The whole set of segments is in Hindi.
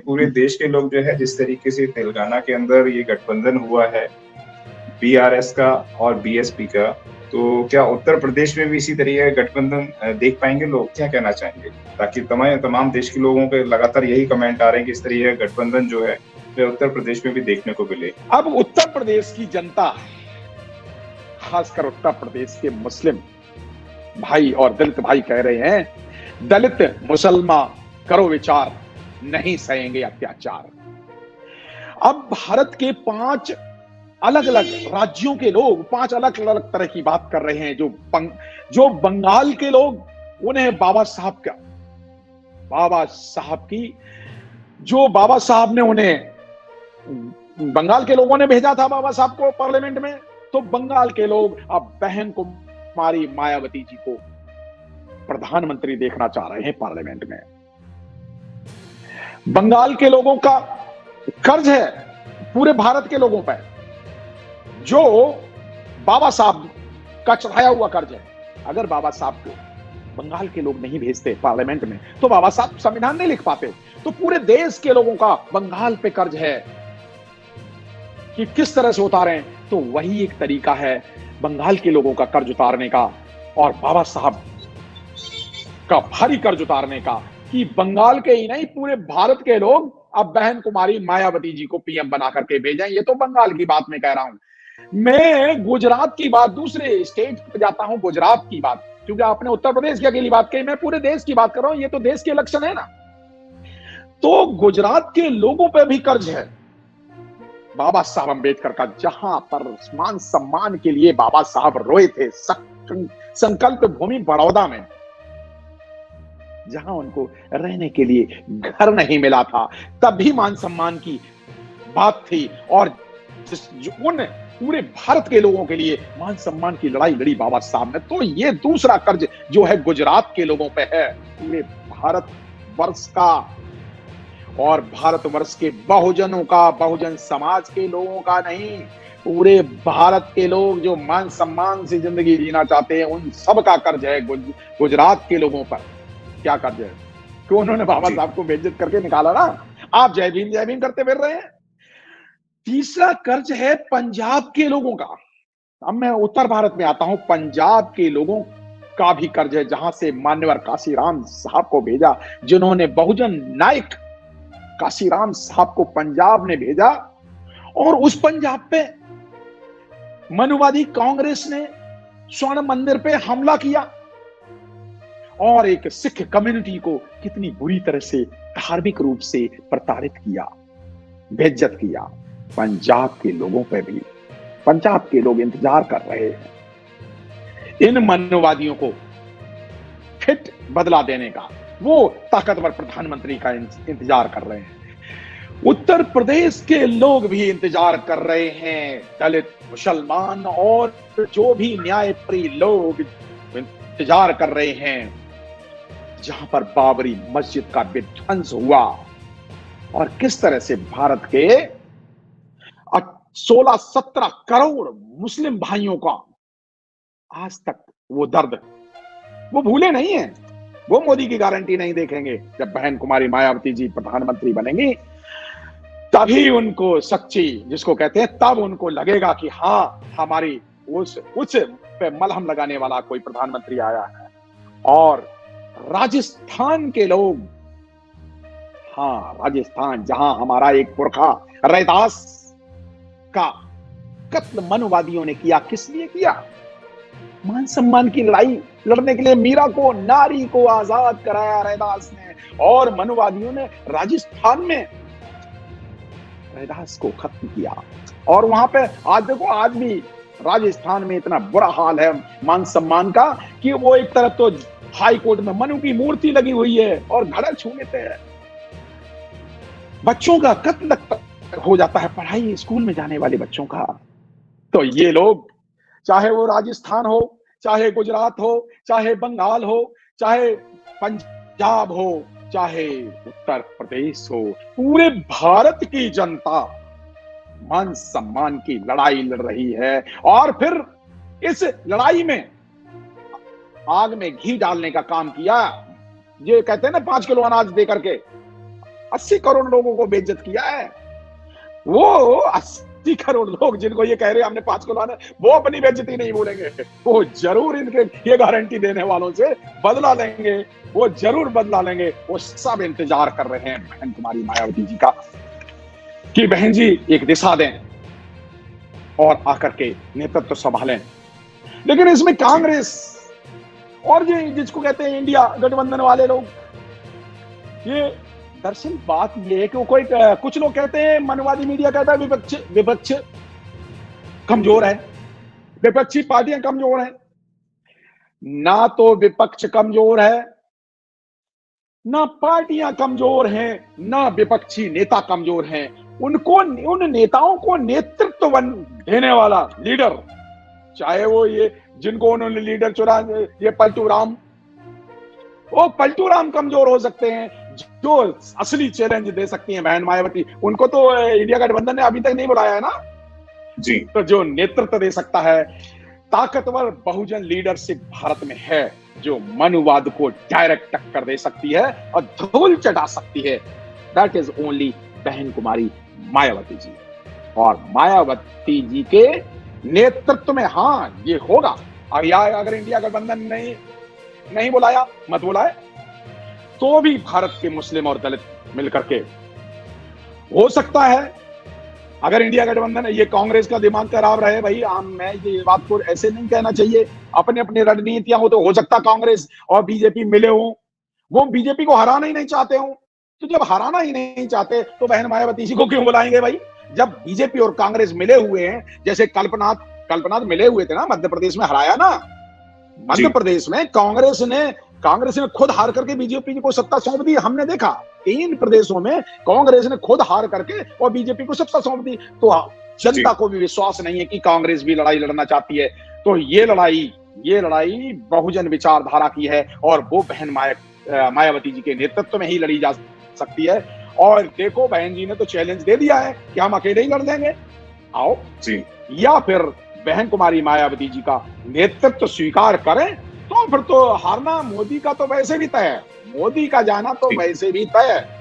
पूरे देश के लोग जो है जिस तरीके से तेलंगाना के अंदर ये गठबंधन हुआ है बीआरएस का और बीएसपी का, तो क्या उत्तर प्रदेश में भी इसी तरीके का गठबंधन देख पाएंगे लोग? क्या कहना चाहेंगे? ताकि तमाम देश के लोगों के लगातार यही कमेंट आ रहे हैं कि इस तरीके का गठबंधन जो है वह उत्तर प्रदेश में भी देखने को मिले। अब उत्तर प्रदेश की जनता, खासकर उत्तर प्रदेश के मुस्लिम भाई और दलित भाई कह रहे हैं, दलित मुसलमान करो विचार, नहीं सहेंगे अत्याचार। अब भारत के 5 अलग अलग राज्यों के लोग 5 अलग अलग तरह की बात कर रहे हैं। जो बंगाल के लोग, उन्हें बाबा साहब की, जो बाबा साहब ने उन्हें, बंगाल के लोगों ने भेजा था बाबा साहब को पार्लियामेंट में, तो बंगाल के लोग अब बहन कुमारी मायावती जी को प्रधानमंत्री देखना चाह रहे हैं पार्लियामेंट में। बंगाल के लोगों का कर्ज है पूरे भारत के लोगों पर, जो बाबा साहब का चढ़ाया हुआ कर्ज है। अगर बाबा साहब को बंगाल के लोग नहीं भेजते पार्लियामेंट में, तो बाबा साहब संविधान नहीं लिख पाते। तो पूरे देश के लोगों का बंगाल पे कर्ज है कि किस तरह से उतारें, तो वही एक तरीका है बंगाल के लोगों का कर्ज उतारने का और बाबा साहब का भारी कर्ज उतारने का, कि बंगाल के ही नहीं पूरे भारत के लोग अब बहन कुमारी मायावती जी को पीएम बना करके भेजें। ये तो बंगाल की बात मैं कह रहा हूं। मैं गुजरात की बात, दूसरे स्टेट पे जाता हूं, गुजरात की बात, क्योंकि आपने उत्तर प्रदेश की अकेली बात कही, मैं पूरे देश की बात कर रहा हूं। ये तो देश के इलेक्शन है ना। तो गुजरात के लोगों पे भी कर्ज है बाबा साहब अंबेडकर का, जहां पर मान सम्मान के लिए बाबा साहब रोए थे संकल्प भूमि बड़ौदा में, जहां उनको रहने के लिए घर नहीं मिला था, तब भी मान सम्मान की बात थी। और उन पूरे भारत के लोगों के लिए मान सम्मान की लड़ाई लड़ी बाबा साहब ने। तो ये दूसरा कर्ज जो है गुजरात के लोगों पे है, पूरे भारत वर्ष का और भारतवर्ष के बहुजनों का, बहुजन समाज के लोगों का नहीं, पूरे भारत के लोग जो मान सम्मान से जिंदगी जीना चाहते हैं, उन सब का कर्ज है गुजरात के लोगों पर। क्या कर्ज है कि उन्होंने बाबा साहब को बेइज्जत करके निकाला ना। आप जय भीम करते फिर रहे हैं। तीसरा कर्ज है पंजाब के लोगों का। अब मैं उत्तर भारत में आता हूं, पंजाब के लोगों का भी कर्ज है, जहां से मान्यवर काशीराम साहब को भेजा, जिन्होंने बहुजन नायक काशीराम साहब को पंजाब ने भेजा, और उस पंजाब पे मनुवादी कांग्रेस ने स्वर्ण मंदिर पे हमला किया और एक सिख कम्युनिटी को कितनी बुरी तरह से धार्मिक रूप से प्रताड़ित किया, बेइज्जत किया। पंजाब के लोगों पे भी, पंजाब के लोग इंतजार कर रहे हैं इन मनुवादियों को फिट बदला देने का। वो ताकतवर प्रधानमंत्री का इंतजार कर रहे हैं। उत्तर प्रदेश के लोग भी इंतजार कर रहे हैं, दलित, मुसलमान और जो भी न्यायप्रिय लोग इंतजार कर रहे हैं, जहां पर बाबरी मस्जिद का विध्वंस हुआ और किस तरह से भारत के 16-17 करोड़ मुस्लिम भाइयों का आज तक वो दर्द वो भूले नहीं है। वो मोदी की गारंटी नहीं देखेंगे। जब बहन कुमारी मायावती जी प्रधानमंत्री बनेंगी, तभी उनको सच्ची, जिसको कहते हैं, तब उनको लगेगा कि हाँ, हमारी उस पे मलहम लगाने वाला कोई प्रधानमंत्री आया है। और राजस्थान के लोग, हाँ, राजस्थान, जहां हमारा एक पुरखा रैदास का कत्ल मनुवादियों ने किया, किस लिए किया? मान सम्मान की लड़ाई लड़ने के लिए मीरा को, नारी को आजाद कराया रैदास ने, और मनुवादियों ने राजस्थान में रैदास को खत्म किया। और वहां पे आज देखो, आज भी राजस्थान में इतना बुरा हाल है मान सम्मान का कि वो एक तरफ तो हाई कोर्ट में मनु की मूर्ति लगी हुई है और घड़ा छू लेते हैं, बच्चों का कत्ल हो जाता है, पढ़ाई स्कूल में जाने वाले बच्चों का। तो ये लोग, चाहे वो राजस्थान हो, चाहे गुजरात हो, चाहे बंगाल हो, चाहे पंजाब हो, चाहे उत्तर प्रदेश हो, पूरे भारत की जनता मान सम्मान की लड़ाई लड़ रही है। और फिर इस लड़ाई में आग में घी डालने का काम किया। ये कहते हैं ना, 5 किलो अनाज दे करके 80 करोड़ लोगों को बेइज्जत किया है। वो 80 करोड़ लोग जिनको ये कह रहे हैं हमने 5 को लाना, वो अपनी बेइज्जती नहीं भूलेंगे। वो जरूर इनके ये गारंटी देने वालों से बदला लेंगे, वो जरूर बदला लेंगे। वो सब इंतजार कर रहे हैं बहन कुमारी मायावती जी का कि बहन जी एक दिशा दें और आकर के नेतृत्व संभालें। लेकिन इसमें कांग्रेस और ये जिसको कहते हैं इंडिया गठबंधन वाले लोग, ये दरअसल बात ये है कि कोई कुछ लोग कहते हैं, मनवादी मीडिया कहता है विपक्ष कमजोर है, विपक्षी पार्टियां कमजोर हैं। ना तो विपक्ष कमजोर है, ना पार्टियां कमजोर हैं, ना विपक्षी नेता कमजोर हैं। उनको, उन नेताओं को नेतृत्व देने वाला लीडर, चाहे वो ये जिनको उन्होंने लीडर चुना, ये पलटू राम, वो पलटू राम कमजोर हो सकते हैं। जो असली चैलेंज दे सकती हैं बहन मायावती, उनको तो इंडिया गठबंधन ने अभी तक नहीं बुलाया है ना जी। तो जो नेतृत्व दे सकता है, ताकतवर बहुजन लीडरशिप भारत में है, जो मनुवाद को डायरेक्ट टक्कर दे सकती है और धूल चटा सकती है, दैट इज ओनली बहन कुमारी मायावती जी। और मायावती जी के नेतृत्व में हाँ ये होगा। और या अगर इंडिया गठबंधन नहीं बुलाया, मत बुलाए, तो भी भारत के मुस्लिम और दलित मिलकर के हो सकता है। अगर इंडिया गठबंधन, ये कांग्रेस का दिमाग खराब रहे भाई, मैं ये बात को ऐसे नहीं कहना चाहिए, अपने अपने रणनीतियां हो सकता कांग्रेस और बीजेपी मिले हो, वो बीजेपी को हराना ही नहीं चाहते हो। तो जब हराना ही नहीं चाहते तो बहन मायावती जी को क्यों बुलाएंगे भाई? जब बीजेपी और कांग्रेस मिले हुए हैं, जैसे कल्पनाथ मिले हुए थे ना, मध्य प्रदेश में हराया ना, मध्य प्रदेश में कांग्रेस ने खुद हार करके बीजेपी को सत्ता सौंप दी। हमने देखा 3 प्रदेशों में कांग्रेस ने खुद हार करके और बीजेपी को सत्ता सौंप दी। तो जनता को भी विश्वास नहीं है कि कांग्रेस भी लड़ाई लड़ना चाहती है। तो ये लड़ाई बहुजन विचारधारा की है और वो बहन मायावती जी के नेतृत्व में ही लड़ी जा सकती है। और देखो बहन जी ने तो चैलेंज दे दिया है कि हम अकेले ही लड़ देंगे, आओ जी। या फिर बहन कुमारी मायावती जी का नेतृत्व स्वीकार करें, तो फिर तो हारना मोदी का तो वैसे भी तय है, मोदी का जाना तो वैसे भी तय है।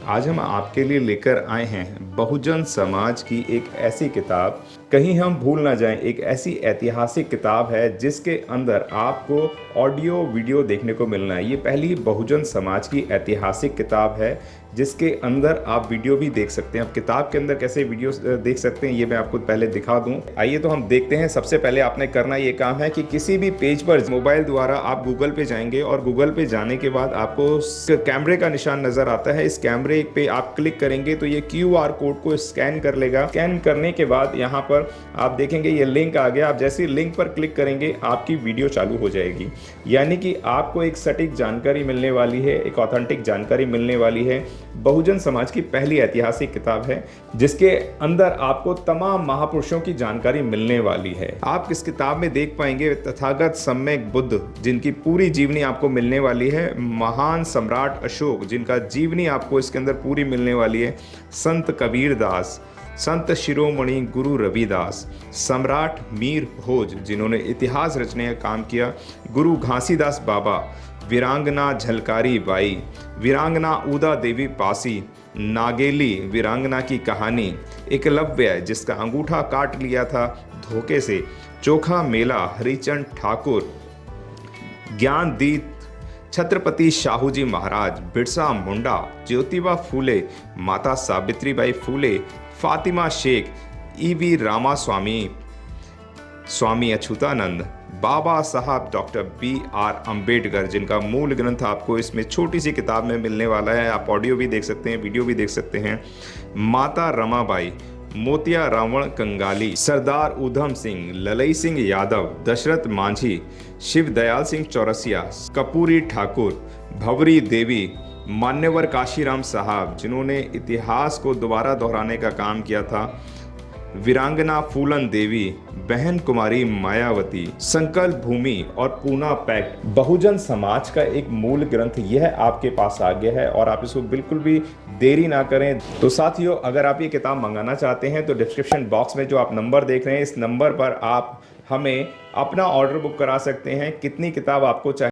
आज हम आपके लिए लेकर आए हैं बहुजन समाज की एक ऐसी किताब, कहीं हम भूल ना जाएं, एक ऐसी ऐतिहासिक किताब है जिसके अंदर आपको ऑडियो वीडियो देखने को मिलना है। ये पहली बहुजन समाज की ऐतिहासिक किताब है जिसके अंदर आप वीडियो भी देख सकते हैं। अब किताब के अंदर कैसे वीडियो देख सकते हैं ये मैं आपको पहले दिखा दूं। आइए तो हम देखते हैं। सबसे पहले आपने करना ये काम है कि किसी भी पेज पर मोबाइल द्वारा आप गूगल पे जाएंगे और गूगल पे जाने के बाद आपको कैमरे का निशान नजर आता है। इस कैमरे पे आप क्लिक करेंगे तो ये QR कोड को स्कैन कर लेगा। स्कैन करने के बाद यहाँ पर आप देखेंगे ये लिंक आ गया। आप जैसे लिंक पर क्लिक करेंगे आपकी वीडियो चालू हो जाएगी, यानी कि आपको एक सटीक जानकारी मिलने वाली है, एक ऑथेंटिक जानकारी मिलने वाली है। बहुजन समाज की पहली ऐतिहासिक किताब है जिसके अंदर आपको तमाम महापुरुषों की जानकारी मिलने वाली है। आप इस किताब में देख पाएंगे तथागत सम्यक बुद्ध जिनकी पूरी जीवनी आपको मिलने वाली है, महान सम्राट अशोक जिनका जीवनी आपको इसके अंदर पूरी मिलने वाली है, संत कबीर दास, संत शिरोमणि गुरु रविदास, सम्राट मीर भोज जिन्होंने इतिहास रचने का काम किया, गुरु घासीदास बाबा, वीरांगना झलकारी बाई, वीरांगना उदा देवी पासी, नागेली वीरांगना की कहानी, एकलव्य जिसका अंगूठा काट लिया था धोखे से, चोखा मेला हरिचंद ठाकुर, ज्ञानदीप छत्रपति शाहूजी महाराज, बिरसा मुंडा, ज्योतिबा फूले, माता सावित्रीबाई फूले, फातिमा शेख, EV रामास्वामी, स्वामी अच्युतानंद, बाबा साहब डॉक्टर BR अम्बेडकर जिनका मूल ग्रंथ आपको इसमें छोटी सी किताब में मिलने वाला है। आप ऑडियो भी देख सकते हैं, वीडियो भी देख सकते हैं। माता रमाबाई, मोतिया रावण कंगाली, सरदार उधम सिंह, ललई सिंह यादव, दशरथ मांझी, शिव दयाल सिंह चौरसिया, कपूरी ठाकुर, भवरी देवी, मान्यवर काशीराम साहब जिन्होंने इतिहास को दोबारा दोहराने का काम किया था, वीरांगना फूलन देवी, बहन कुमारी मायावती, संकल्प भूमि और पूना पैक्ट। बहुजन समाज का एक मूल ग्रंथ यह आपके पास आ गया है और आप इसको बिल्कुल भी देरी ना करें। तो साथियों, अगर आप ये किताब मंगाना चाहते हैं तो डिस्क्रिप्शन बॉक्स में जो आप नंबर देख रहे हैं इस नंबर पर आप हमें अपना ऑर्डर बुक करा सकते हैं। कितनी किताब आपको चाहिए